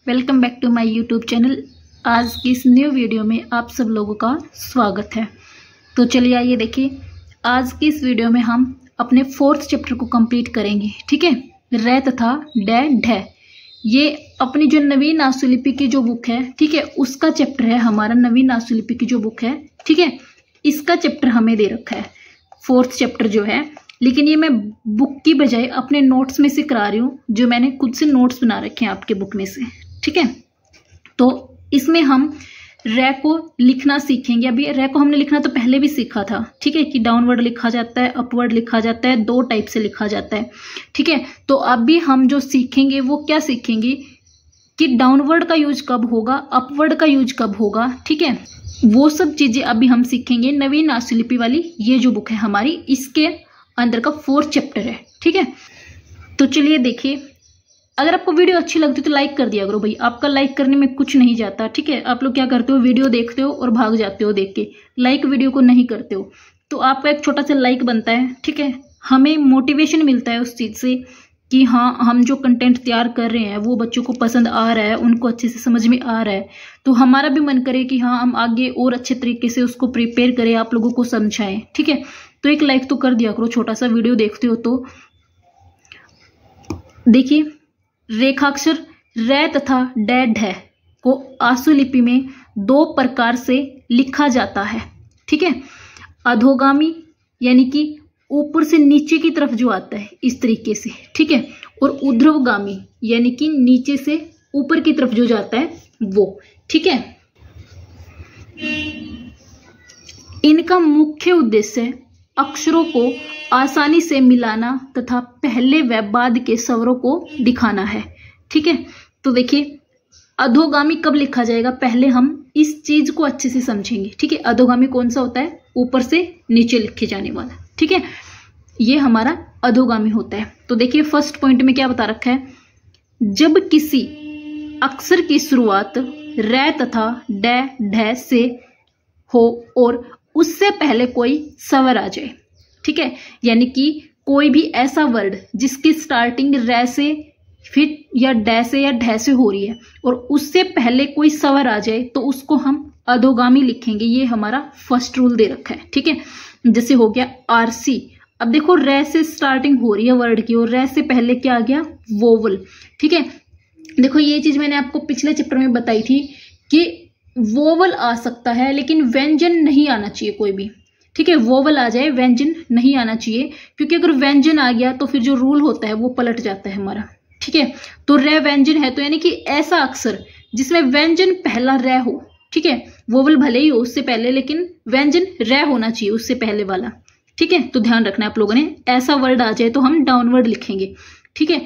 Welcome back to my YouTube channel. आज की इस न्यू वीडियो में आप सब लोगों का स्वागत है। तो चलिए आइए देखिए, आज की इस वीडियो में हम अपने 4th चैप्टर को कंप्लीट करेंगे। ठीक है, रै तथा डै ढै, ये अपनी जो नवीन आशुलिपि की जो बुक है, ठीक है, उसका चैप्टर है हमारा। नवीन आशुलिपि की जो बुक है, ठीक है, इसका चैप्टर हमें दे रखा है 4th चैप्टर जो है। लेकिन ये मैं बुक की बजाय अपने नोट्स में से करा रही हूँ, जो मैंने खुद से नोट्स बना रखे हैं आपके बुक में से। ठीक है, तो इसमें हम रै को लिखना सीखेंगे। अभी रै को हमने लिखना तो पहले भी सीखा था, ठीक है, कि डाउनवर्ड लिखा जाता है, अपवर्ड लिखा जाता है, 2 टाइप से लिखा जाता है। ठीक है, तो अभी हम जो सीखेंगे वो क्या सीखेंगे कि डाउनवर्ड का यूज कब होगा, अपवर्ड का यूज कब होगा। ठीक है, वो सब चीजें अभी हम सीखेंगे। नवीन आशुलिपि वाली ये जो बुक है हमारी, इसके अंदर का 4th चैप्टर है। ठीक है, तो चलिए देखिए, अगर आपको वीडियो अच्छी लगती है तो लाइक कर दिया करो भाई। आपका लाइक करने में कुछ नहीं जाता। ठीक है, आप लोग क्या करते हो, वीडियो देखते हो और भाग जाते हो देख के, लाइक वीडियो को नहीं करते हो। तो आपका एक छोटा सा लाइक बनता है, ठीक है, हमें मोटिवेशन मिलता है उस चीज से कि हाँ, हम जो कंटेंट तैयार कर रहे हैं वो बच्चों को पसंद आ रहा है, उनको अच्छे से समझ में आ रहा है। तो हमारा भी मन करे कि हाँ, हम आगे और अच्छे तरीके से उसको प्रिपेयर करें, आप लोगों को समझाएं। ठीक है, तो एक लाइक तो कर दिया करो, छोटा सा वीडियो देखते हो तो। देखिए, रेखाक्षर रै तथा डै ढै को आशुलिपि में 2 प्रकार से लिखा जाता है। ठीक है, अधोगामी यानी कि ऊपर से नीचे की तरफ जो आता है इस तरीके से, ठीक है, और ऊर्ध्वगामी यानी कि नीचे से ऊपर की तरफ जो जाता है वो। ठीक है, इनका मुख्य उद्देश्य अक्षरों को आसानी से मिलाना तथा पहले व बाद के स्वरों को दिखाना है। ठीक है, तो देखिए, अधोगामी कब लिखा जाएगा, पहले हम इस चीज को अच्छे से समझेंगे। ठीक है, अधोगामी कौन सा होता है, ऊपर से नीचे लिखे जाने वाला। ठीक है, ये हमारा अधोगामी होता है। तो देखिए, फर्स्ट पॉइंट में क्या बता रखा है, जब किसी अक्षर की शुरुआत रै तथा डै ढै से हो और उससे पहले कोई स्वर आ जाए। ठीक है, यानी कि कोई भी ऐसा वर्ड जिसकी स्टार्टिंग रै से फिर या डै से या ढै से हो रही है और उससे पहले कोई स्वर आ जाए तो उसको हम अधोगामी लिखेंगे। ये हमारा फर्स्ट रूल दे रखा है। ठीक है, जैसे हो गया आरसी। अब देखो, रै से स्टार्टिंग हो रही है वर्ड की और रै से पहले क्या आ गया, वोवल। ठीक है, देखो, ये चीज मैंने आपको पिछले चैप्टर में बताई थी कि वोवल आ सकता है लेकिन व्यंजन नहीं आना चाहिए कोई भी। ठीक है, वोवल आ जाए, व्यंजन नहीं आना चाहिए, क्योंकि अगर व्यंजन आ गया तो फिर जो रूल होता है वो पलट जाता है हमारा। ठीक है, तो रै व्यंजन है, तो यानी कि ऐसा अक्षर जिसमें व्यंजन पहला रै हो। ठीक है, वोवल भले ही हो उससे पहले, लेकिन व्यंजन रै होना चाहिए उससे पहले वाला। ठीक है, तो ध्यान रखना आप लोगों ने, ऐसा वर्ड आ जाए तो हम डाउनवर्ड लिखेंगे। ठीक है,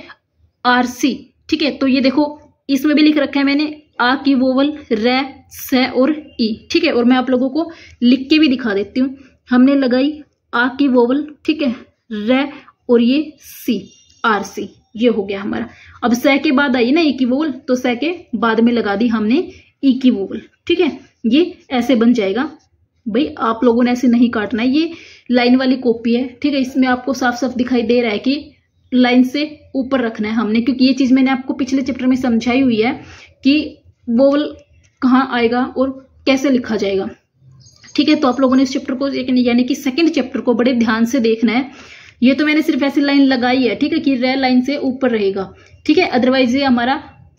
आरसी। ठीक है, तो ये देखो, इसमें भी लिख रखा है मैंने, आ की वोवल रै से और ई। ठीक है, और मैं आप लोगों को लिख के भी दिखा देती हूँ। हमने लगाई आ की वोवल, ठीक है, रै और ये सी, आर सी, ये हो गया हमारा। अब से के बाद आई ना ई की वोवल, तो से के बाद में लगा दी हमने ई की वोवल। ठीक है, ये ऐसे बन जाएगा। भाई आप लोगों ने ऐसे नहीं काटना है, ये लाइन वाली कॉपी है। ठीक है, इसमें आपको साफ साफ दिखाई दे रहा है कि लाइन से ऊपर रखना है हमने, क्योंकि ये चीज मैंने आपको पिछले चैप्टर में समझाई हुई है कि वोवल कहाँ आएगा और कैसे लिखा जाएगा। ठीक है, तो आप लोगों ने इस चैप्टर को यानी कि 2nd चैप्टर को बड़े ध्यान से देखना है। ये तो मैंने सिर्फ ऐसी लाइन लगाई है, ठीक है, कि रै लाइन से ऊपर रहेगा। ठीक है, अदरवाइज ये हमारा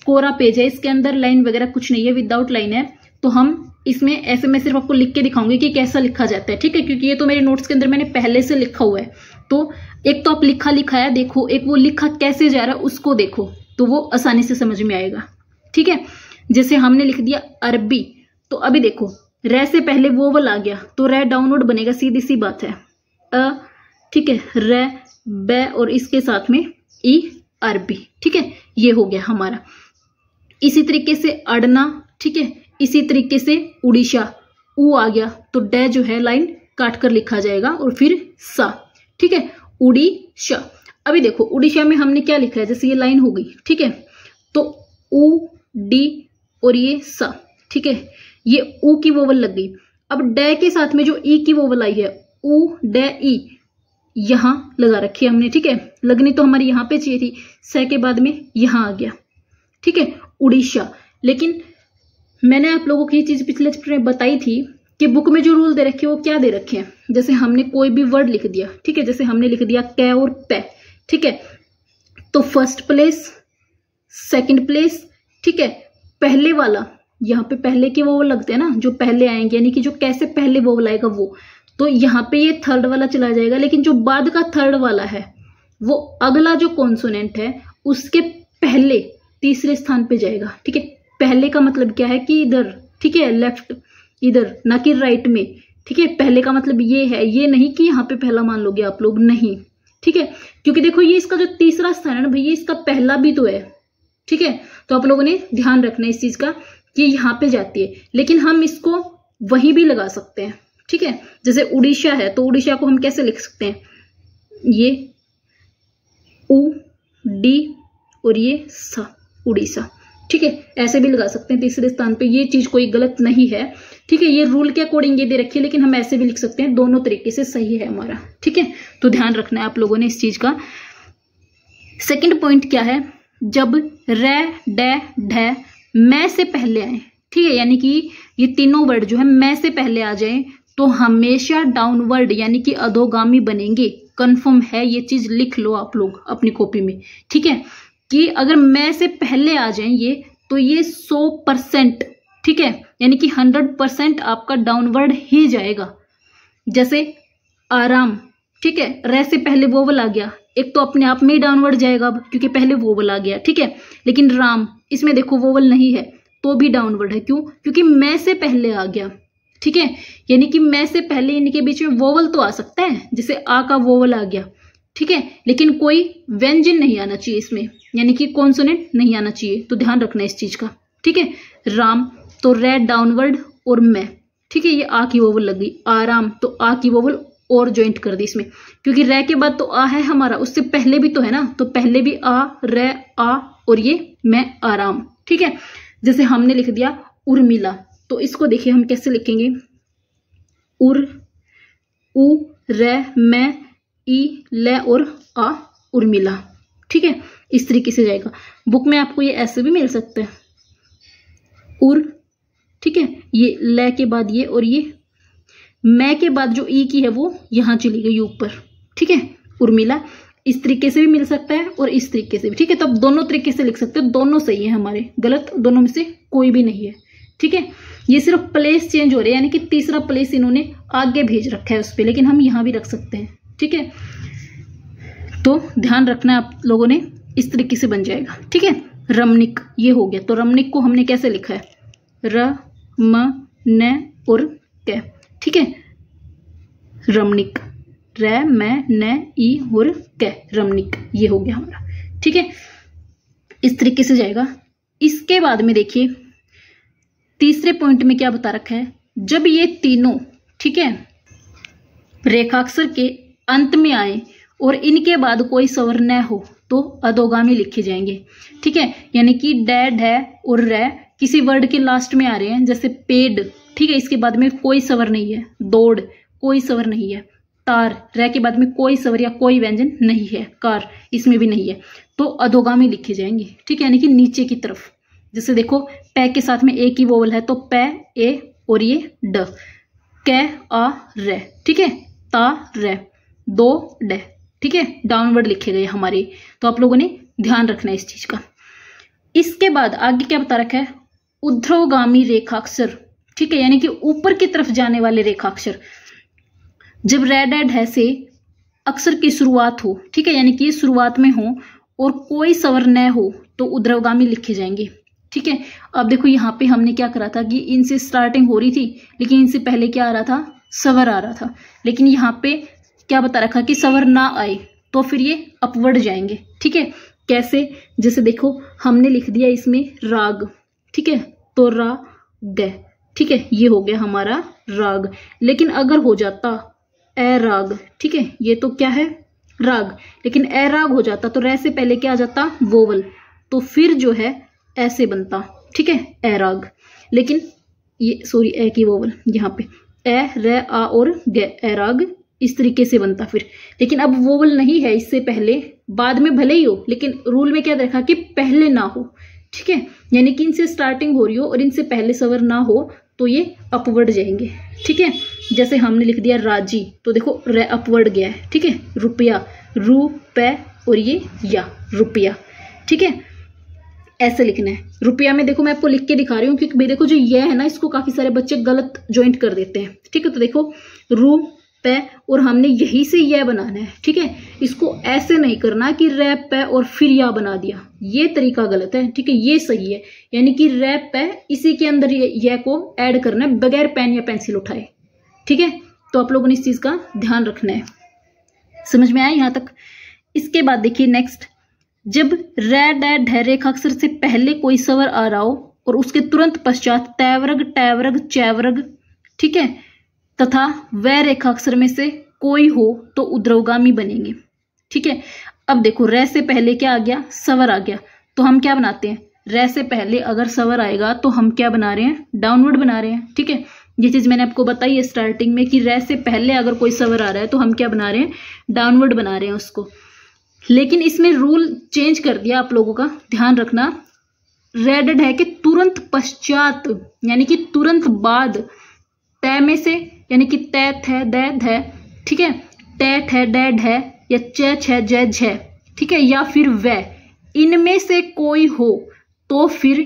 कोरा पेज है, इसके अंदर लाइन वगैरह कुछ नहीं है, विदाउट लाइन है। तो हम इसमें ऐसे, मैं सिर्फ आपको लिख के दिखाऊंगी कि कैसा लिखा जाता है। ठीक है, क्योंकि ये तो मेरे नोट्स के अंदर मैंने पहले से लिखा हुआ है। तो एक तो आप लिखा है देखो, एक वो लिखा कैसे जा रहा है उसको देखो, तो वो आसानी से समझ में आएगा। ठीक है, जैसे हमने लिख दिया अरबी, तो अभी देखो, रै से पहले वोवल आ गया तो रै डाउनवर्ड बनेगा, सीधी सी बात है। ठीक है, रै बै और इसके साथ में ई, अरबी। ठीक है, ये हो गया हमारा। इसी तरीके से अड़ना, ठीक है, इसी तरीके से उड़ीसा, ऊ आ गया तो डै जो है लाइन काट कर लिखा जाएगा और फिर सा। ठीक है, उड़ीसा। अभी देखो, उड़ीसा में हमने क्या लिखा है, जैसे ये लाइन हो गई। ठीक है, तो ऊ डी और ये सा। ठीक है, ये ऊ की वोवल लग गई। अब डै के साथ में जो ई की वोवल आई है, ऊ डै ई, यहां लगा रखी है हमने। ठीक है, लगनी तो हमारी यहां पे चाहिए थी, से के बाद में यहां आ गया। ठीक है, उड़ीसा। लेकिन मैंने आप लोगों को ये चीज पिछले चैप्टर में बताई थी कि बुक में जो रूल दे रखे हैं वो क्या दे रखे हैं। जैसे हमने कोई भी वर्ड लिख दिया, ठीक है, जैसे हमने लिख दिया कै और पै, ठीक है, तो फर्स्ट प्लेस, सेकंड प्लेस, ठीक है, पहले वाला, यहाँ पे पहले के वो लगते हैं ना, जो पहले आएंगे, यानी कि जो कैसे पहले वो आएगा वो, तो यहाँ पे ये थर्ड वाला चला जाएगा। लेकिन जो बाद का थर्ड वाला है वो अगला जो कॉन्सोनेंट है उसके पहले तीसरे स्थान पे जाएगा, ठीक है। पहले का मतलब क्या है कि इधर, ठीक है, लेफ्ट, इधर, ना कि राइट में, ठीक है। पहले का मतलब ये है, ये नहीं कि यहाँ पे पहला मान लोगे आप लोग, नहीं, ठीक है, क्योंकि देखो ये इसका जो तीसरा स्थान है ना भैया, इसका पहला भी तो है, ठीक है। तो आप लोगों ने ध्यान रखना है इस चीज का कि यहाँ पे जाती है, लेकिन हम इसको वहीं भी लगा सकते हैं, ठीक है। जैसे उड़ीसा है तो उड़ीसा को हम कैसे लिख सकते हैं, ये उ डी और ये सा, उड़ीसा, ठीक है, ऐसे भी लगा सकते हैं तीसरे स्थान पे। ये चीज कोई गलत नहीं है, ठीक है, ये रूल के अकॉर्डिंग ये दे रखी है, लेकिन हम ऐसे भी लिख सकते हैं, दोनों तरीके से सही है हमारा, ठीक है। तो ध्यान रखना है आप लोगों ने इस चीज का। सेकंड पॉइंट क्या है, जब रे डे ढे मैं से पहले आए, ठीक है, यानी कि ये तीनों वर्ड जो है मैं से पहले आ जाए तो हमेशा डाउनवर्ड यानी कि अधोगामी बनेंगे। कंफर्म है, ये चीज लिख लो आप लोग अपनी कॉपी में, ठीक है, कि अगर मैं से पहले आ जाए ये, तो ये 100%, ठीक है, यानी कि 100% आपका डाउनवर्ड ही जाएगा। जैसे आराम, ठीक है, रे से पहले वोवल आ गया, एक तो अपने आप में ही डाउनवर्ड जाएगा अब, क्योंकि पहले वोवल आ गया, ठीक है। लेकिन राम, इसमें देखो वोवल नहीं है तो भी डाउनवर्ड है, क्यों, क्योंकि मैं से पहले आ गया, ठीक है, यानी कि मैं से पहले इनके बीच में वोवल तो आ सकता है, जैसे आ का वोवल आ गया, ठीक है, लेकिन कोई व्यंजन नहीं आना चाहिए इसमें, यानी कि कॉन्सोनेंट नहीं आना चाहिए। तो ध्यान रखना इस चीज का, ठीक है। राम तो रे डाउनवर्ड और मैं, ठीक है, ये आ की वोवल लग गई। आराम तो आ की वोवल और ज्वाइंट कर दी इसमें, क्योंकि रे के बाद तो आ है हमारा, उससे पहले भी तो है ना, तो पहले भी आ, रे, आ और ये मैं, आराम, ठीक है। जैसे हमने लिख दिया उर्मिला, तो इसको देखिए हम कैसे लिखेंगे, उर, उ, रे, मैं, ई, ले और आ, उर्मिला, ठीक है, इस तरीके से जाएगा। बुक में आपको ये ऐसे भी मिल सकता है, उर, ठीक है, ये ले के बाद ये, और ये मैं के बाद जो ई की है वो यहां चली गई ऊपर, ठीक है, उर्मिला। इस तरीके से भी मिल सकता है और इस तरीके से भी, ठीक है। तो अब दोनों तरीके से लिख सकते हैं, दोनों सही है हमारे, गलत दोनों में से कोई भी नहीं है, ठीक है। ये सिर्फ प्लेस चेंज हो रहे हैं, यानी कि तीसरा प्लेस इन्होंने आगे भेज रखा है उस पर, लेकिन हम यहां भी रख सकते हैं, ठीक है। तो ध्यान रखना आप लोगों ने, इस तरीके से बन जाएगा, ठीक है। रमणीक ये हो गया, तो रमणीक को हमने कैसे लिखा है, र, म, न और क, ठीक है, रमणीक, रे, मैं, न, ई और क, रमणीक, ये हो गया हमारा, ठीक है, इस तरीके से जाएगा। इसके बाद में देखिए तीसरे पॉइंट में क्या बता रखा है, जब ये तीनों, ठीक है, रेखाक्षर के अंत में आए और इनके बाद कोई स्वर न हो तो अधोगामी लिखे जाएंगे, ठीक है, यानी कि डै, ढै और रै किसी वर्ड के लास्ट में आ रहे हैं, जैसे पेड़, ठीक है, इसके बाद में कोई स्वर नहीं है, दौड़ कोई स्वर नहीं है, तार, रै के बाद में कोई स्वर या कोई व्यंजन नहीं है, कार इसमें भी नहीं है, तो अधोगामी लिखे जाएंगे, ठीक है, यानी कि नीचे की तरफ। जैसे देखो पै के साथ में ए की वोवल है, तो पै, ए और ये ड, कै, आ, रै, ठीक है, ता, रै, दो, ड, ठीक है, डाउनवर्ड लिखे गए हमारे। तो आप लोगों ने ध्यान रखना है इस चीज का। इसके बाद आगे क्या बता रखा है, ऊर्ध्वगामी रेखाक्षर, ठीक है, यानी कि ऊपर की तरफ जाने वाले रेखाक्षर, जब रै, डै, ढै से अक्षर की शुरुआत हो, ठीक है, यानी कि शुरुआत में हो और कोई स्वर न हो तो ऊर्ध्वगामी लिखे जाएंगे, ठीक है। अब देखो यहाँ पे हमने क्या करा था कि इनसे स्टार्टिंग हो रही थी, लेकिन इनसे पहले क्या आ रहा था, स्वर आ रहा था, लेकिन यहाँ पे क्या बता रखा कि स्वर ना आए तो फिर ये अपवर्ड जाएंगे, ठीक है। कैसे, जैसे देखो हमने लिख दिया इसमें राग, ठीक है, तो रा, ग, ठीक है, ये हो गया हमारा राग। लेकिन अगर हो जाता ए राग, ठीक है, ये तो क्या है राग, लेकिन ए राग हो जाता तो रे से पहले क्या आ जाता, वोवल, तो फिर जो है ऐसे बनता, ठीक है, ए राग। लेकिन ये सॉरी ए की वोवल यहाँ पे ए, रे, आ और ग, ए राग, इस तरीके से बनता फिर। लेकिन अब वोवल नहीं है इससे पहले, बाद में भले ही हो, लेकिन रूल में क्या देखा कि पहले ना हो, ठीक है, यानी कि इनसे स्टार्टिंग हो रही हो और इनसे पहले स्वर ना हो तो ये अपवर्ड जाएंगे। ठीक है, जैसे हमने लिख दिया राजी, तो देखो रे अपवर्ड गया है। ठीक है, रुपया, रू पे और ये या रुपया। ठीक है, ऐसे लिखना है। रुपया में देखो मैं आपको लिख के दिखा रही हूँ क्योंकि भाई देखो जो ये है ना, इसको काफी सारे बच्चे गलत ज्वाइंट कर देते हैं। ठीक है, तो देखो रू पे और हमने यही से यह बनाना है। ठीक है, इसको ऐसे नहीं करना कि रे पे और फिर या बना दिया, ये तरीका गलत है। ठीक है, ये सही है, यानी कि रे पे इसी के अंदर यह को ऐड करना है बगैर पेन या पेंसिल उठाए। ठीक है, तो आप लोगों ने इस चीज का ध्यान रखना है। समझ में आया यहां तक? इसके बाद देखिए नेक्स्ट, जब रे डे ढे रेखाक्षर से पहले कोई स्वर आ रहा हो और उसके तुरंत पश्चात तैवर्ग टैवर्ग चैवर्ग, ठीक है, तथा वह रेखाक्षर में से कोई हो तो उद्रवगामी बनेंगे। ठीक है, अब देखो रे से पहले क्या आ गया? स्वर आ गया, तो हम क्या बनाते हैं? रे से पहले अगर स्वर आएगा तो हम क्या बना रहे हैं? डाउनवर्ड बना रहे हैं। ठीक है, ये चीज मैंने आपको बताई है स्टार्टिंग में कि रे से पहले अगर कोई स्वर आ रहा है तो हम क्या बना रहे हैं? डाउनवर्ड बना रहे हैं उसको। लेकिन इसमें रूल चेंज कर दिया, आप लोगों का ध्यान रखना। रे डे ढे के तुरंत पश्चात यानी कि तुरंत बाद तय में से, यानी कि तय थे दे ध, ठीक है, तय थे डे ढे या च छ जय झ, ठीक है, या फिर वह, इनमें से कोई हो तो फिर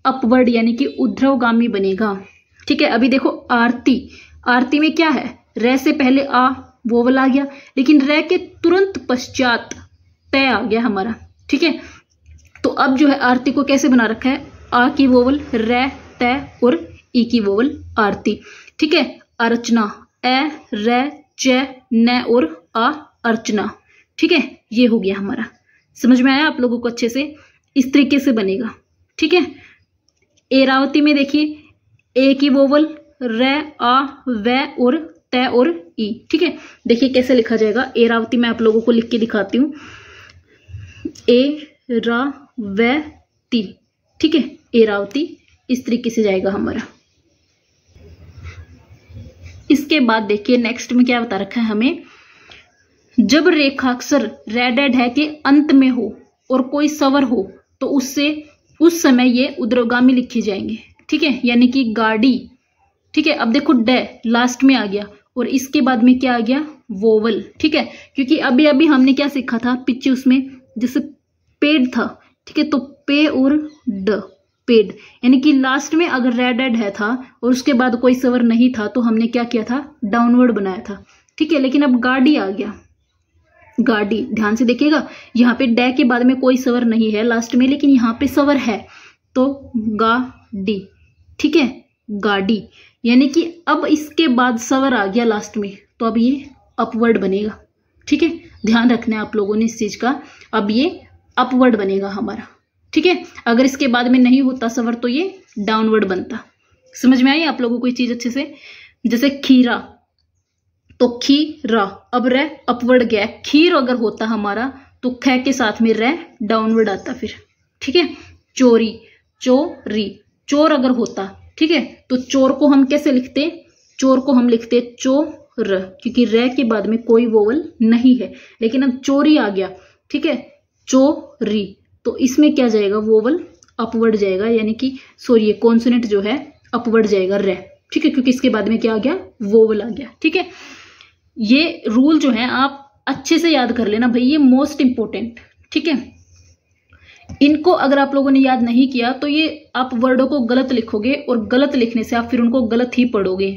अपवर्ड यानी कि ऊर्ध्वगामी बनेगा। ठीक है, अभी देखो आरती, आरती में क्या है? रे से पहले आ वोवल आ गया, लेकिन रे के तुरंत पश्चात तय आ गया हमारा। ठीक है, तो अब जो है आरती को कैसे बना रखा है? आ की वोवल रे तय और ई की वोवल आरती। ठीक है, अर्चना ए रे च न और आ अर्चना। ठीक है, ये हो गया हमारा। समझ में आया आप लोगों को अच्छे से? इस तरीके से बनेगा। ठीक है, एरावती में देखिए ए की वोवल रे आ व और तय और ई। ठीक है, देखिए कैसे लिखा जाएगा एरावती, मैं आप लोगों को लिख के दिखाती हूँ। ए रा व ती। ठीक है, एरावती इस तरीके से जाएगा हमारा। इसके बाद देखिए नेक्स्ट में क्या बता रखा है हमें, जब रेखाक्षर रे डे ढे के अंत में हो और कोई स्वर हो तो उससे उस समय ये उद्रवगामी लिखे जाएंगे। ठीक है, यानी कि गाड़ी। ठीक है, अब देखो डे लास्ट में आ गया और इसके बाद में क्या आ गया? वोवल। ठीक है, क्योंकि अभी अभी हमने क्या सीखा था पीछे उसमें, जैसे पेड था। ठीक है, तो पे और ड, पेड, यानी कि लास्ट में अगर रे डे ढे था और उसके बाद कोई स्वर नहीं था तो हमने क्या किया था? डाउनवर्ड बनाया था। ठीक है, लेकिन अब गाड़ी आ गया, गाड़ी, ध्यान से देखिएगा, यहाँ पे डे के बाद में कोई स्वर नहीं है लास्ट में, लेकिन यहाँ पे स्वर है, तो गा डी। ठीक है, गाड़ी, यानी कि अब इसके बाद स्वर आ गया लास्ट में, तो अब ये अपवर्ड बनेगा। ठीक है, ध्यान रखना है आप लोगों ने इस चीज का, अब ये अपवर्ड बनेगा हमारा। ठीक है, अगर इसके बाद में नहीं होता स्वर तो ये डाउनवर्ड बनता। समझ में आई आप लोगों को ये चीज अच्छे से? जैसे खीरा, तो खीरा, अब रे अपवर्ड गया, खीर अगर होता हमारा तो ख के साथ में रे डाउनवर्ड आता फिर। ठीक है, चोरी, चोरी, चोर अगर होता, ठीक है, तो चोर को हम कैसे लिखते? चोर को हम लिखते चोर, क्योंकि रे के बाद में कोई वोवल नहीं है। लेकिन अब चोरी आ गया, ठीक है, चोरी, तो इसमें क्या जाएगा? वोवल अपवर्ड जाएगा, यानी कि सॉरी कॉन्सोनेंट जो है अपवर्ड जाएगा रे। ठीक है, क्योंकि इसके बाद में क्या आ गया? वोवल आ गया। ठीक है, ये रूल जो है आप अच्छे से याद कर लेना भाई, ये मोस्ट इंपोर्टेंट। ठीक है, इनको अगर आप लोगों ने याद नहीं किया तो ये आप वर्डों को गलत लिखोगे और गलत लिखने से आप फिर उनको गलत ही पढ़ोगे।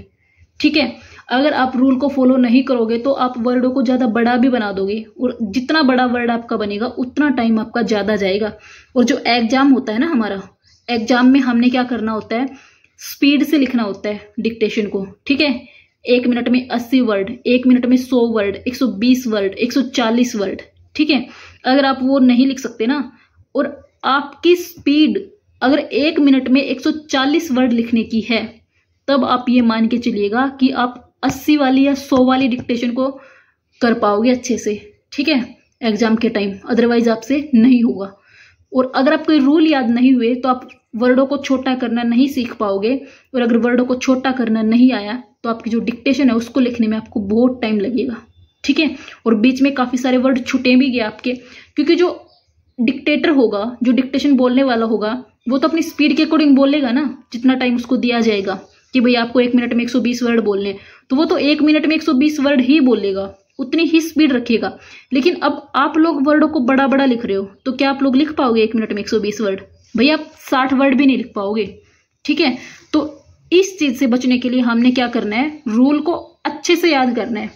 ठीक है, अगर आप रूल को फॉलो नहीं करोगे तो आप वर्डों को ज्यादा बड़ा भी बना दोगे, और जितना बड़ा वर्ड आपका बनेगा उतना टाइम आपका ज्यादा जाएगा। और जो एग्जाम होता है ना हमारा, एग्जाम में हमने क्या करना होता है? स्पीड से लिखना होता है डिक्टेशन को। ठीक है, 1 मिनट में 80 वर्ड, 1 मिनट में 100 वर्ड, 120 वर्ड, 140 वर्ड। ठीक है, अगर आप वो नहीं लिख सकते ना, और आपकी स्पीड अगर 1 मिनट में 140 वर्ड लिखने की है, तब आप ये मान के चलिएगा कि आप 80 वाली या 100 वाली डिक्टेशन को कर पाओगे अच्छे से। ठीक है, एग्जाम के टाइम, अदरवाइज आपसे नहीं होगा। और अगर आपको रूल याद नहीं हुए तो आप वर्डों को छोटा करना नहीं सीख पाओगे, और अगर वर्डों को छोटा करना नहीं आया तो आपकी जो डिक्टेशन है उसको लिखने में आपको बहुत टाइम लगेगा। ठीक है, और बीच में काफी सारे वर्ड छूटे भी गए आपके, क्योंकि जो डिक्टेटर होगा, जो डिक्टेशन बोलने वाला होगा, वो तो अपनी स्पीड के अकॉर्डिंग बोलेगा ना, जितना टाइम उसको दिया जाएगा कि भाई आपको 1 मिनट में 120 वर्ड बोलने, तो वो तो 1 मिनट में 120 वर्ड ही बोलेगा, उतनी ही स्पीड रखेगा। लेकिन अब आप लोग वर्डों को बड़ा बड़ा लिख रहे हो, तो क्या आप लोग लिख पाओगे 1 मिनट में 120 वर्ड? भाई आप 60 वर्ड भी नहीं लिख पाओगे। ठीक है, तो इस चीज से बचने के लिए हमने क्या करना है, रूल को अच्छे से याद करना है।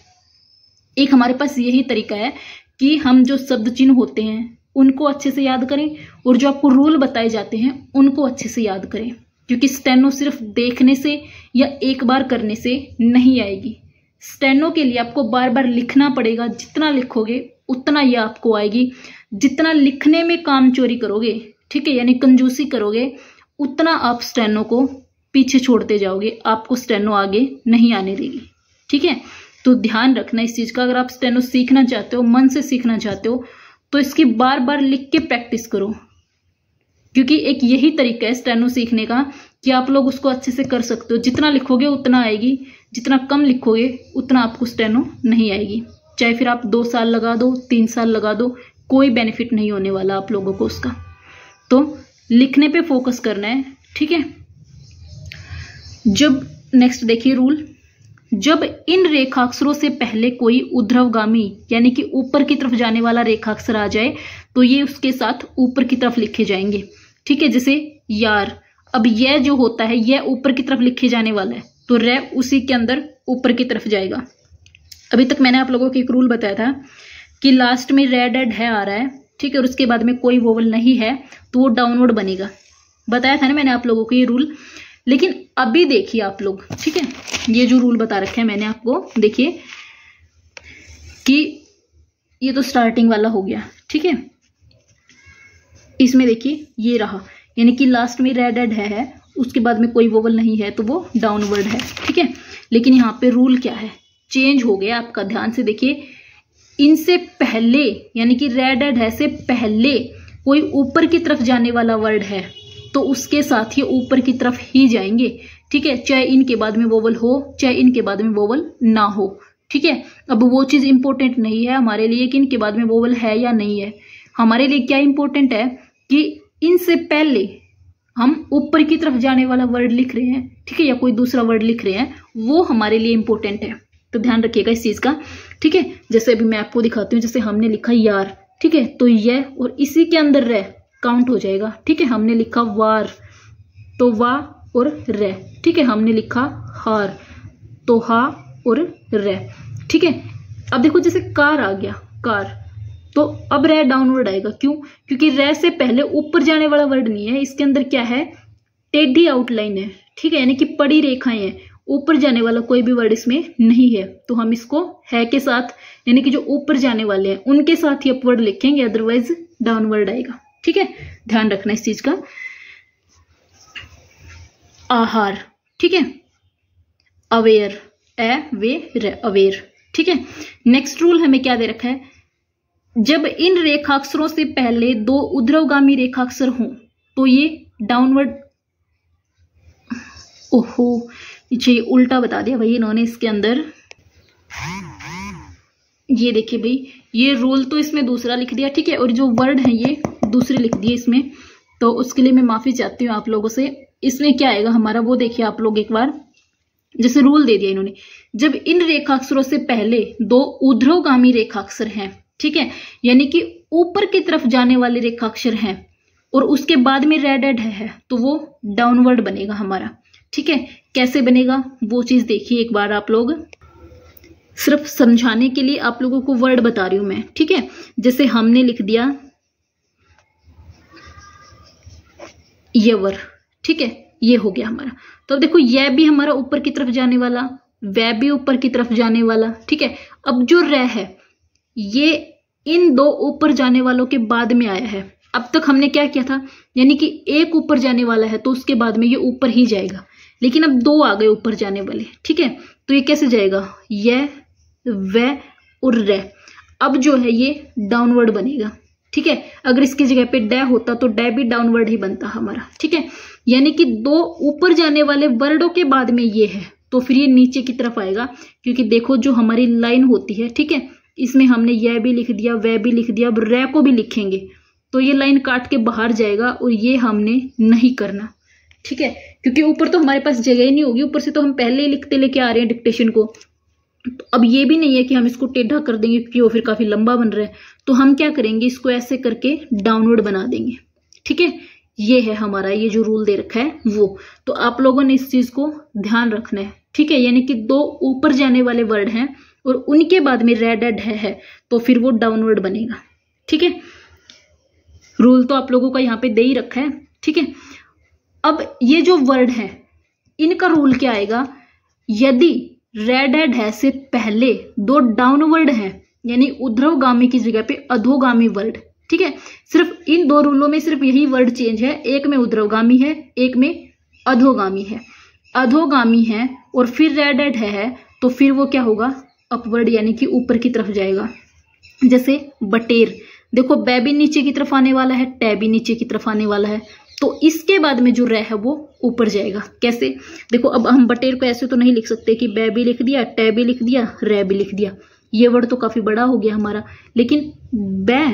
एक हमारे पास यही तरीका है कि हम जो शब्द चिन्ह होते हैं उनको अच्छे से याद करें, और जो आपको रूल बताए जाते हैं उनको अच्छे से याद करें, क्योंकि स्टेनो सिर्फ देखने से या एक बार करने से नहीं आएगी। स्टेनो के लिए आपको बार बार लिखना पड़ेगा, जितना लिखोगे उतना ये आपको आएगी। जितना लिखने में काम चोरी करोगे, ठीक है, यानी कंजूसी करोगे, उतना आप स्टेनो को पीछे छोड़ते जाओगे, आपको स्टेनो आगे नहीं आने देगी। ठीक है, तो ध्यान रखना इस चीज का। अगर आप स्टेनो सीखना चाहते हो, मन से सीखना चाहते हो, तो इसकी बार बार लिख के प्रैक्टिस करो, क्योंकि एक यही तरीका है स्टेनो सीखने का कि आप लोग उसको अच्छे से कर सकते हो। जितना लिखोगे उतना आएगी, जितना कम लिखोगे उतना आपको स्टेनो नहीं आएगी। चाहे फिर आप 2 साल लगा दो, 3 साल लगा दो, कोई बेनिफिट नहीं होने वाला आप लोगों को उसका। तो लिखने पे फोकस करना है। ठीक है, जब नेक्स्ट देखिए रूल, जब इन रेखाक्षरों से पहले कोई ऊर्ध्वगामी यानी कि ऊपर की तरफ जाने वाला रेखाक्षर आ जाए तो ये उसके साथ ऊपर की तरफ लिखे जाएंगे। ठीक है, जैसे यार, अब यह जो होता है यह ऊपर की तरफ लिखे जाने वाला है, तो रे उसी के अंदर ऊपर की तरफ जाएगा। अभी तक मैंने आप लोगों को एक रूल बताया था कि लास्ट में रे डेड है आ रहा है, ठीक है, और उसके बाद में कोई वोवल नहीं है तो वो डाउनवर्ड बनेगा। बताया था ना मैंने आप लोगों को ये रूल। लेकिन अभी देखिए आप लोग, ठीक है, ये जो रूल बता रखे हैं मैंने आपको, देखिए कि ये तो स्टार्टिंग वाला हो गया। ठीक है, इसमें देखिए ये रहा, यानी कि लास्ट में रे डेड है, उसके बाद में कोई वोवल नहीं है तो वो डाउनवर्ड है। ठीक है, लेकिन यहाँ पे रूल क्या है, चेंज हो गया आपका। ध्यान से देखिए, इनसे पहले यानी कि रे डेड है से पहले कोई ऊपर की तरफ जाने वाला वर्ड है तो उसके साथ ये ऊपर की तरफ ही जाएंगे। ठीक है, चाहे इनके बाद में वोवल हो, चाहे इनके बाद में वोवल ना हो। ठीक है, अब वो चीज इंपॉर्टेंट नहीं है हमारे लिए कि इनके बाद में वोवल है या नहीं है। हमारे लिए क्या इंपॉर्टेंट है कि इनसे पहले हम ऊपर की तरफ जाने वाला वर्ड लिख रहे हैं, ठीक है, या कोई दूसरा वर्ड लिख रहे हैं, वो हमारे लिए इंपॉर्टेंट है। तो ध्यान रखिएगा इस चीज का। ठीक है, जैसे अभी मैं आपको दिखाती हूँ, जैसे हमने लिखा यार, ठीक है, तो यह और इसी के अंदर रे काउंट हो जाएगा। ठीक है, हमने लिखा वार तो वा और रे। ठीक है, हमने लिखा हार तो हा और रे। ठीक है, अब देखो जैसे कार आ गया, कार, तो अब रे डाउनवर्ड आएगा। क्यों? क्योंकि रे से पहले ऊपर जाने वाला वर्ड नहीं है, इसके अंदर क्या है, टेढ़ी आउटलाइन है। ठीक है, यानी कि पड़ी रेखाएं हैं, ऊपर जाने वाला कोई भी वर्ड इसमें नहीं है, तो हम इसको है के साथ यानी कि जो ऊपर जाने वाले हैं उनके साथ ही अपवर्ड लिखेंगे, अदरवाइज डाउनवर्ड आएगा। ठीक है, ध्यान रखना इस चीज का। आहार, ठीक है, अवेयर, अवेयर। ठीक है, नेक्स्ट रूल हमें क्या दे रखा है, जब इन रेखाक्षरों से पहले 2 ऊर्ध्वगामी रेखाक्षर हों तो ये डाउनवर्ड, ओहो ये उल्टा बता दिया भाई इन्होंने इसके अंदर। ये देखिए भाई, ये रूल तो इसमें दूसरा लिख दिया, ठीक है, और जो वर्ड है ये दूसरे लिख दिए इसमें, तो उसके लिए मैं माफी चाहती हूँ आप लोगों से। इसमें क्या आएगा हमारा वो देखिए आप लोग एक बार, जैसे रूल दे दिया इन्होंने, जब इन रेखाक्षरों से पहले 2 ऊर्ध्वगामी रेखाक्षर हैं, ठीक है, यानी कि ऊपर की तरफ जाने वाले रेखाक्षर हैं, और उसके बाद में रे डेड है तो वो डाउनवर्ड बनेगा हमारा। ठीक है, कैसे बनेगा वो चीज देखिए एक बार आप लोग, सिर्फ समझाने के लिए आप लोगों को वर्ड बता रही हूं मैं। ठीक है, जैसे हमने लिख दिया यवर, ठीक है, ये हो गया हमारा। तो अब देखो यह भी हमारा ऊपर की तरफ जाने वाला, वह भी ऊपर की तरफ जाने वाला। ठीक है, अब जो रे है ये इन 2 ऊपर जाने वालों के बाद में आया है। अब तक हमने क्या किया था, यानी कि एक ऊपर जाने वाला है तो उसके बाद में ये ऊपर ही जाएगा, लेकिन अब 2 आ गए ऊपर जाने वाले। ठीक है, तो ये कैसे जाएगा, यह, वह और रे। अब जो है ये डाउनवर्ड बनेगा। ठीक है, अगर इसकी जगह पे डे होता तो डे भी डाउनवर्ड ही बनता हमारा। ठीक है, यानी कि 2 ऊपर जाने वाले वर्डों के बाद में ये है तो फिर ये नीचे की तरफ आएगा, क्योंकि देखो जो हमारी लाइन होती है, ठीक है, इसमें हमने यह भी लिख दिया, वह भी लिख दिया, अब रे को भी लिखेंगे तो ये लाइन काट के बाहर जाएगा और ये हमने नहीं करना, ठीक है, क्योंकि ऊपर तो हमारे पास जगह ही नहीं होगी, ऊपर से तो हम पहले ही लिखते लेके आ रहे हैं डिक्टेशन को। तो अब ये भी नहीं है कि हम इसको टेढ़ा कर देंगे क्योंकि वो फिर काफी लंबा बन रहा है, तो हम क्या करेंगे, इसको ऐसे करके डाउनवर्ड बना देंगे, ठीक है। ये है हमारा ये जो रूल दे रखा है वो, तो आप लोगों ने इस चीज को ध्यान रखना है, ठीक है। यानी कि 2 ऊपर जाने वाले वर्ड हैं और उनके बाद में रेडेड है तो फिर वो डाउनवर्ड बनेगा, ठीक है। रूल तो आप लोगों का यहाँ पे दे ही रखा है, ठीक है। अब ये जो वर्ड है इनका रूल क्या आएगा, यदि रेडेड है से पहले 2 डाउनवर्ड हैं, यानी ऊर्ध्वगामी की जगह पे अधोगामी वर्ड, ठीक है। सिर्फ इन 2 रूलों में सिर्फ यही वर्ड चेंज है, एक में ऊर्ध्वगामी है, एक में अधोगामी है। अधोगामी है और फिर रेडेड है तो फिर वो क्या होगा, अपवर्ड, यानी कि ऊपर की तरफ जाएगा। जैसे बटेर, देखो बै भी नीचे की तरफ आने वाला है, टै भी नीचे की तरफ आने वाला है, तो इसके बाद में जो रै है वो ऊपर जाएगा। कैसे, देखो अब हम बटेर को ऐसे तो नहीं लिख सकते कि बै भी लिख दिया, टै भी लिख दिया, रै भी लिख दिया, ये वर्ड तो काफी बड़ा हो गया हमारा। लेकिन बै,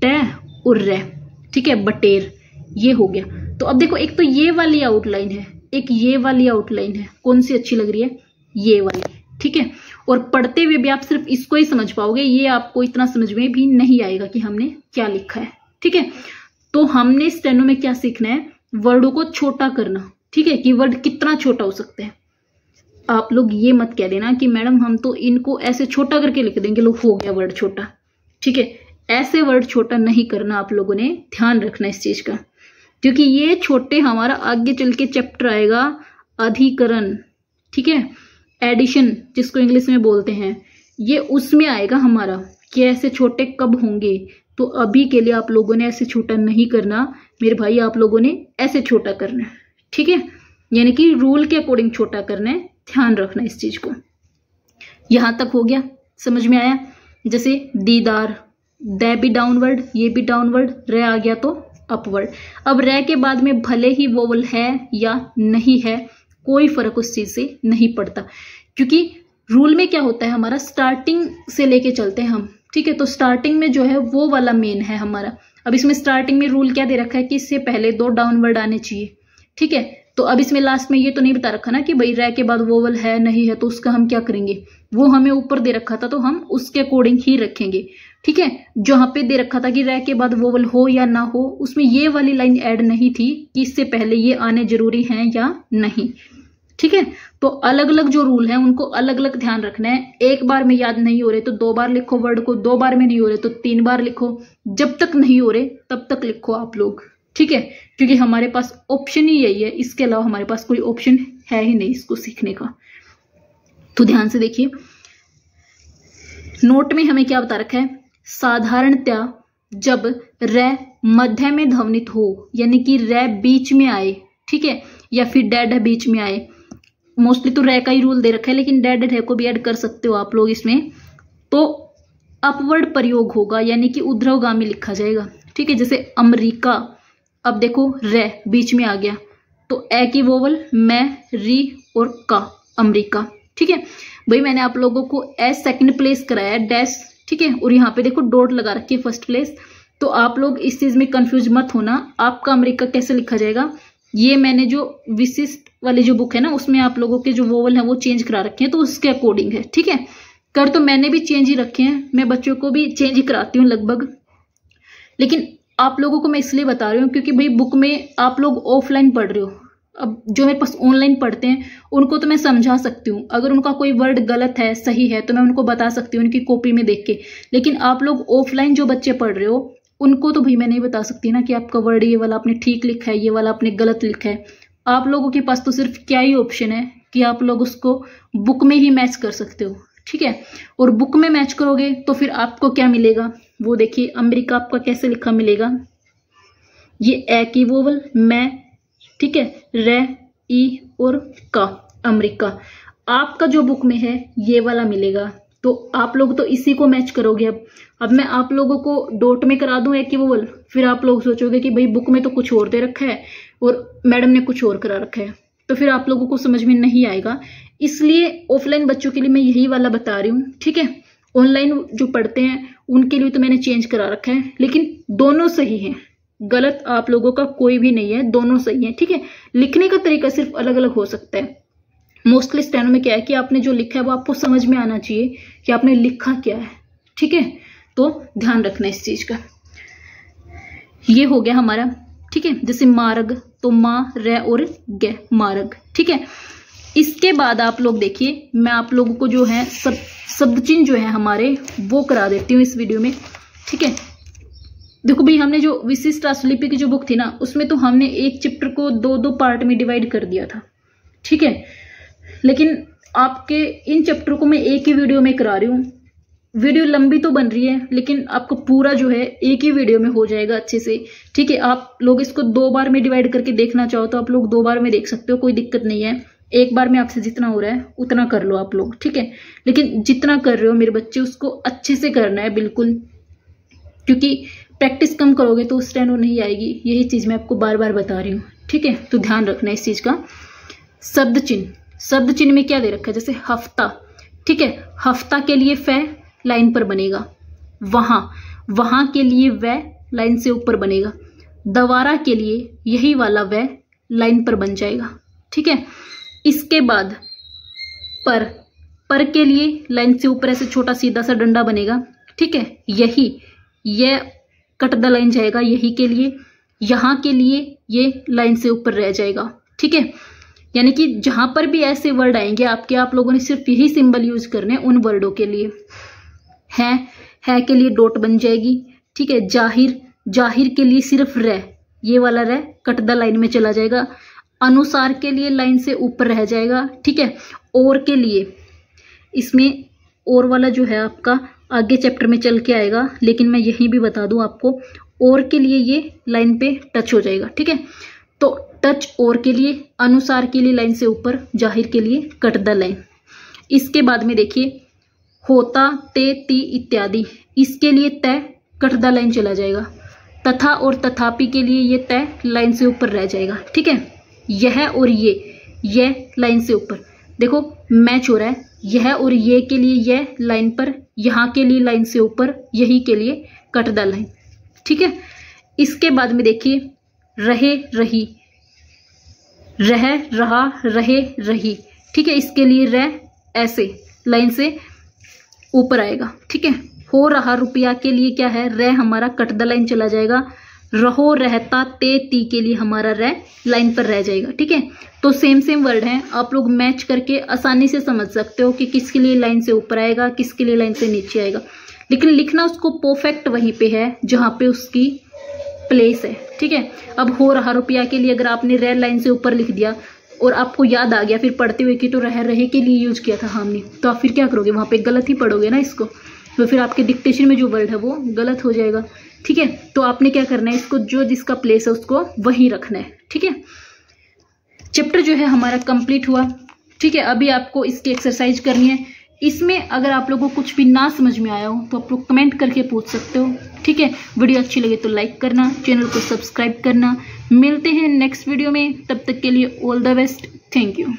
टै और रै, ठीक है, बटेर, ये हो गया। तो अब देखो एक तो ये वाली आउटलाइन है, एक ये वाली आउटलाइन है, कौन सी अच्छी लग रही है, ये वाली, ठीक है। और पढ़ते हुए भी आप सिर्फ इसको ही समझ पाओगे, ये आपको इतना समझ में भी नहीं आएगा कि हमने क्या लिखा है, ठीक है। तो हमने स्टेनो में क्या सीखना है, वर्डों को छोटा करना, ठीक है, कि वर्ड कितना छोटा हो सकता है। आप लोग ये मत कह देना कि मैडम हम तो इनको ऐसे छोटा करके लिख देंगे, लो हो गया वर्ड छोटा, ठीक है। ऐसे वर्ड छोटा नहीं करना, आप लोगों ने ध्यान रखना इस चीज का, क्योंकि ये छोटे हमारा आगे चल के चैप्टर आएगा अधिकरण, ठीक है, एडिशन जिसको इंग्लिश में बोलते हैं, ये उसमें आएगा हमारा कि ऐसे छोटे कब होंगे। तो अभी के लिए आप लोगों ने ऐसे छोटा नहीं करना मेरे भाई, आप लोगों ने ऐसे छोटा करना है, ठीक है, यानी कि रूल के अकॉर्डिंग छोटा करना है, ध्यान रखना इस चीज को। यहां तक हो गया, समझ में आया। जैसे दीदार, दै भी डाउनवर्ड, ये भी डाउनवर्ड, रे आ गया तो अपवर्ड। अब रे के बाद में भले ही वोवल है या नहीं है, कोई फर्क उस चीज से नहीं पड़ता, क्योंकि रूल में क्या होता है हमारा, स्टार्टिंग से लेके चलते हैं हम, ठीक है। तो स्टार्टिंग में जो है वो वाला मेन है हमारा। अब इसमें स्टार्टिंग में रूल क्या दे रखा है कि इससे पहले 2 डाउनवर्ड आने चाहिए, ठीक है। तो अब इसमें लास्ट में ये तो नहीं बता रखा ना कि भाई रै के बाद वोवल है नहीं है, तो उसका हम क्या करेंगे, वो हमें ऊपर दे रखा था तो हम उसके अकॉर्डिंग ही रखेंगे, ठीक है। जहां पे दे रखा था कि रै के बाद वोवल हो या ना हो, उसमें ये वाली लाइन ऐड नहीं थी कि इससे पहले ये आने जरूरी है या नहीं, ठीक है। तो अलग अलग जो रूल हैं उनको अलग अलग ध्यान रखना है। एक बार में याद नहीं हो रहे तो 2 बार लिखो वर्ड को, 2 बार में नहीं हो रहे तो 3 बार लिखो, जब तक नहीं हो रहे तब तक लिखो आप लोग, ठीक है, क्योंकि हमारे पास ऑप्शन ही यही है, इसके अलावा हमारे पास कोई ऑप्शन है ही नहीं इसको सीखने का। तो ध्यान से देखिए, नोट में हमें क्या बता रखा है, साधारणतया जब रै मध्य में ध्वनित हो, यानी कि रै बीच में आए, ठीक है, या फिर डेड बीच में आए, मोस्टली तो रै का ही रूल दे रखा है, लेकिन डेड है को भी ऐड कर सकते हो आप लोग इसमें, तो अपवर्ड प्रयोग होगा, यानी कि ऊर्ध्वगामी लिखा जाएगा, ठीक है। जैसे अमेरिका, अब देखो रै बीच में आ गया तो ए की वोवल, मैं, री और का, अमेरिका, ठीक है। भाई मैंने आप लोगों को एस सेकंड प्लेस कराया, डैश, ठीक है, और यहाँ पे देखो डॉट लगा रखी है फर्स्ट प्लेस। तो आप लोग इस चीज में कंफ्यूज मत होना, आपका अमेरिका कैसे लिखा जाएगा, ये मैंने जो विशिष्ट वाली जो बुक है ना उसमें आप लोगों के जो वोवल है वो चेंज करा रखे हैं, तो उसके अकॉर्डिंग है, ठीक है। कर तो मैंने भी चेंज ही रखे हैं, मैं बच्चों को भी चेंज ही कराती हूँ लगभग, लेकिन आप लोगों को मैं इसलिए बता रही हूँ क्योंकि भाई बुक में आप लोग ऑफलाइन पढ़ रहे हो, अब जो मेरे पास ऑनलाइन पढ़ते हैं उनको तो मैं समझा सकती हूँ, अगर उनका कोई वर्ड गलत है सही है तो मैं उनको बता सकती हूँ उनकी कॉपी में देख के, लेकिन आप लोग ऑफलाइन जो बच्चे पढ़ रहे हो उनको तो भाई मैं नहीं बता सकती ना कि आपका वर्ड ये वाला आपने ठीक लिखा है, ये वाला आपने गलत लिखा है। आप लोगों के पास तो सिर्फ क्या ही ऑप्शन है कि आप लोग उसको बुक में ही मैच कर सकते हो, ठीक है। और बुक में मैच करोगे तो फिर आपको क्या मिलेगा, वो देखिए अमेरिका आपका कैसे लिखा मिलेगा, ये ए की वोवल, मैं, ठीक है, रे, ई और का, अमेरिका। आपका जो बुक में है ये वाला मिलेगा, तो आप लोग तो इसी को मैच करोगे। अब मैं आप लोगों को डॉट में करा दूं एक की वोवल, फिर आप लोग सोचोगे कि भाई बुक में तो कुछ और दे रखा है और मैडम ने कुछ और करा रखा है, तो फिर आप लोगों को समझ में नहीं आएगा। इसलिए ऑफलाइन बच्चों के लिए मैं यही वाला बता रही हूँ, ठीक है। ऑनलाइन जो पढ़ते हैं उनके लिए तो मैंने चेंज करा रखा है, लेकिन दोनों सही हैं, गलत आप लोगों का कोई भी नहीं है, दोनों सही है। ठीक है, लिखने का तरीका सिर्फ अलग अलग हो सकता है। मोस्टली स्टेनो में क्या है कि आपने जो लिखा है वो आपको समझ में आना चाहिए कि आपने लिखा क्या है। ठीक है, तो ध्यान रखना इस चीज का। ये हो गया हमारा। ठीक है, जैसे मार्ग तो माँ रे और गे मार्ग। ठीक है, इसके बाद आप लोग देखिए, मैं आप लोगों को जो है शब्द चिन्ह जो है हमारे वो करा देती हूँ इस वीडियो में। ठीक है, देखो भाई, हमने जो विशिष्ट राष्ट्रलिपि की जो बुक थी ना, उसमें तो हमने एक चैप्टर को दो दो पार्ट में डिवाइड कर दिया था। ठीक है, लेकिन आपके इन चैप्टर को मैं एक ही वीडियो में करा रही हूँ। वीडियो लंबी तो बन रही है, लेकिन आपको पूरा जो है एक ही वीडियो में हो जाएगा अच्छे से। ठीक है, आप लोग इसको 2 बार में डिवाइड करके देखना चाहो तो आप लोग 2 बार में देख सकते हो, कोई दिक्कत नहीं है। एक बार में आपसे जितना हो रहा है उतना कर लो आप लोग। ठीक है, लेकिन जितना कर रहे हो मेरे बच्चे, उसको अच्छे से करना है बिल्कुल, क्योंकि प्रैक्टिस कम करोगे तो स्टेनो नहीं आएगी। यही चीज मैं आपको बार बार बता रही हूँ। ठीक है, तो ध्यान रखना इस चीज का। शब्द चिन्ह में क्या दे रखा है, जैसे हफ्ता। ठीक है, हफ्ता के लिए फे लाइन पर बनेगा, वहां के लिए वह लाइन से ऊपर बनेगा, दवारा के लिए यही वाला वह लाइन पर बन जाएगा। ठीक है, इसके बाद पर के लिए लाइन से ऊपर ऐसे छोटा सीधा सा डंडा बनेगा। ठीक है, यह कट द लाइन जाएगा यही के लिए, यहां के लिए ये लाइन से ऊपर रह जाएगा। ठीक है, यानी कि जहां पर भी ऐसे वर्ड आएंगे आपके, आप लोगों ने सिर्फ यही सिंबल यूज करने उन वर्डों के लिए। है के लिए डॉट बन जाएगी। ठीक है, जाहिर के लिए सिर्फ रे, ये वाला रे कट द लाइन में चला जाएगा। अनुसार के लिए लाइन से ऊपर रह जाएगा। ठीक है, और के लिए, इसमें और वाला जो है आपका आगे चैप्टर में चल के आएगा, लेकिन मैं यहीं भी बता दूं आपको, और के लिए ये लाइन पे टच हो जाएगा। ठीक है, तो टच और के लिए, अनुसार के लिए लाइन से ऊपर, जाहिर के लिए कट द लाइन। इसके बाद में देखिए, होता ते ती इत्यादि, इसके लिए तय कट द लाइन चला जाएगा। तथा और तथापि के लिए ये तय लाइन से ऊपर रह जाएगा। ठीक है, यह और ये लाइन से ऊपर, देखो मैच हो रहा है। यह और ये के लिए यह लाइन पर, यहाँ के लिए लाइन से ऊपर, यही के लिए कट द लाइन। ठीक है, इसके बाद में देखिए, रहे रही, रह रहा रहे रही। ठीक है, इसके लिए रह ऐसे लाइन से ऊपर आएगा। ठीक है, हो रहा रुपया के लिए क्या है, रे हमारा कट द लाइन चला जाएगा। रहो रहता ते ती के लिए हमारा रे लाइन पर रह जाएगा। ठीक है, तो सेम वर्ड हैं, आप लोग मैच करके आसानी से समझ सकते हो कि किसके लिए लाइन से ऊपर आएगा, किसके लिए लाइन से नीचे आएगा। लेकिन लिखना उसको परफेक्ट वहीं पे है जहां पे उसकी प्लेस है। ठीक है, अब हो रहा रुपया के लिए अगर आपने रे लाइन से ऊपर लिख दिया और आपको याद आ गया फिर पढ़ते हुए कि तो रहे के लिए यूज किया था हमने, तो आप फिर क्या करोगे, वहां पे गलत ही पढ़ोगे ना इसको, तो फिर आपके डिक्टेशन में जो वर्ड है वो गलत हो जाएगा। ठीक है, तो आपने क्या करना है, इसको जो जिसका प्लेस है उसको वहीं रखना है। ठीक है, चैप्टर जो है हमारा कंप्लीट हुआ। ठीक है, अभी आपको इसकी एक्सरसाइज करनी है। इसमें अगर आप लोगों को कुछ भी ना समझ में आया हो तो आप लोग कमेंट करके पूछ सकते हो। ठीक है, वीडियो अच्छी लगे तो लाइक करना, चैनल को सब्सक्राइब करना। मिलते हैं नेक्स्ट वीडियो में, तब तक के लिए all the best, thank you.